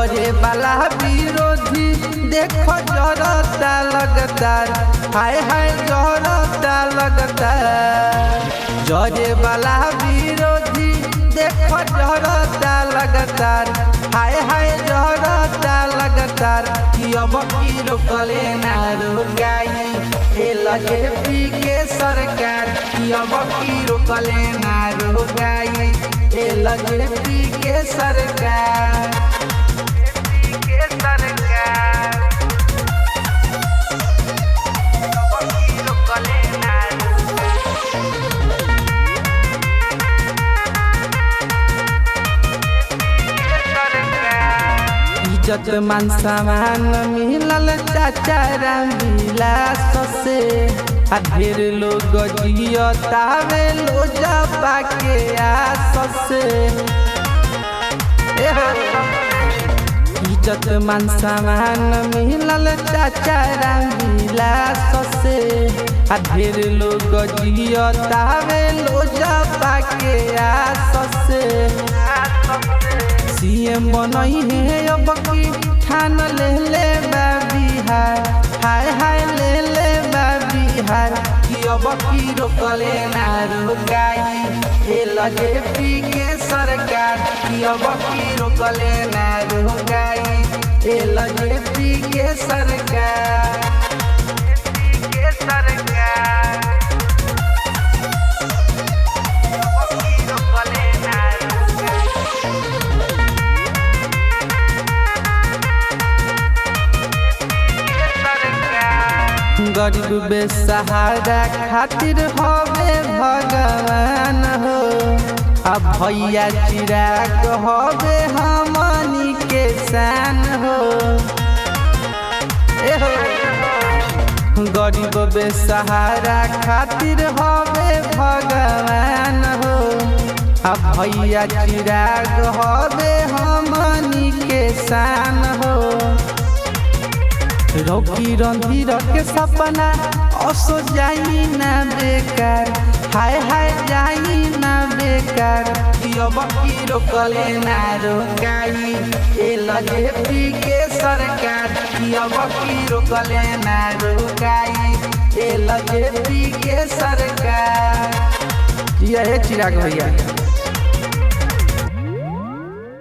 लड़े वाला विरोधी देखो जरता लगातार, हाय हाय जरता लगातार। जरे वाला विरोधी देखो जरता लगातार, हाय हाय जरता लगातार। कि अब की रोकले ना रोकाई एलजेपी के सरकार, कि अब की रोकले ना रोकाई एलजेपी के सरकार। इज्जत मान सामान मिलल चाचा रामविलास से, आ ढेर लोग जियतावे लोजा पाके आस से। इज्जत मान सामान मिलल चाचा रामविलास से, आ ढेर लोग जियतावे लोजा पाके आस से। सीएम बनई है अब की ठान ले ले बिहार, हाय हाय ले ले बिहार। कि अब की रोकले ना रोकाई एलजेपी के सरकार, कि अब की रोकले ना रोकाई एलजेपी के सरकार। गरीब बेसहारा खातिर हवे भगवान हो, अब भैया चिराग हवे हमनी के शान हो। गरीब बेसहारा खातिर हवे भगवान हो, अब भैया चिराग हवे हमनी के शान हो। रॉकी रणधीर के सपना असो जाई ना बेकार, हाय हाय जाई ना बेकार। कि अब की रोकले ना रोकाई एलजेपी के सरकार, कि अब की रोकले ना रोकाई एलजेपी के सरकार। यह चिराग भैया।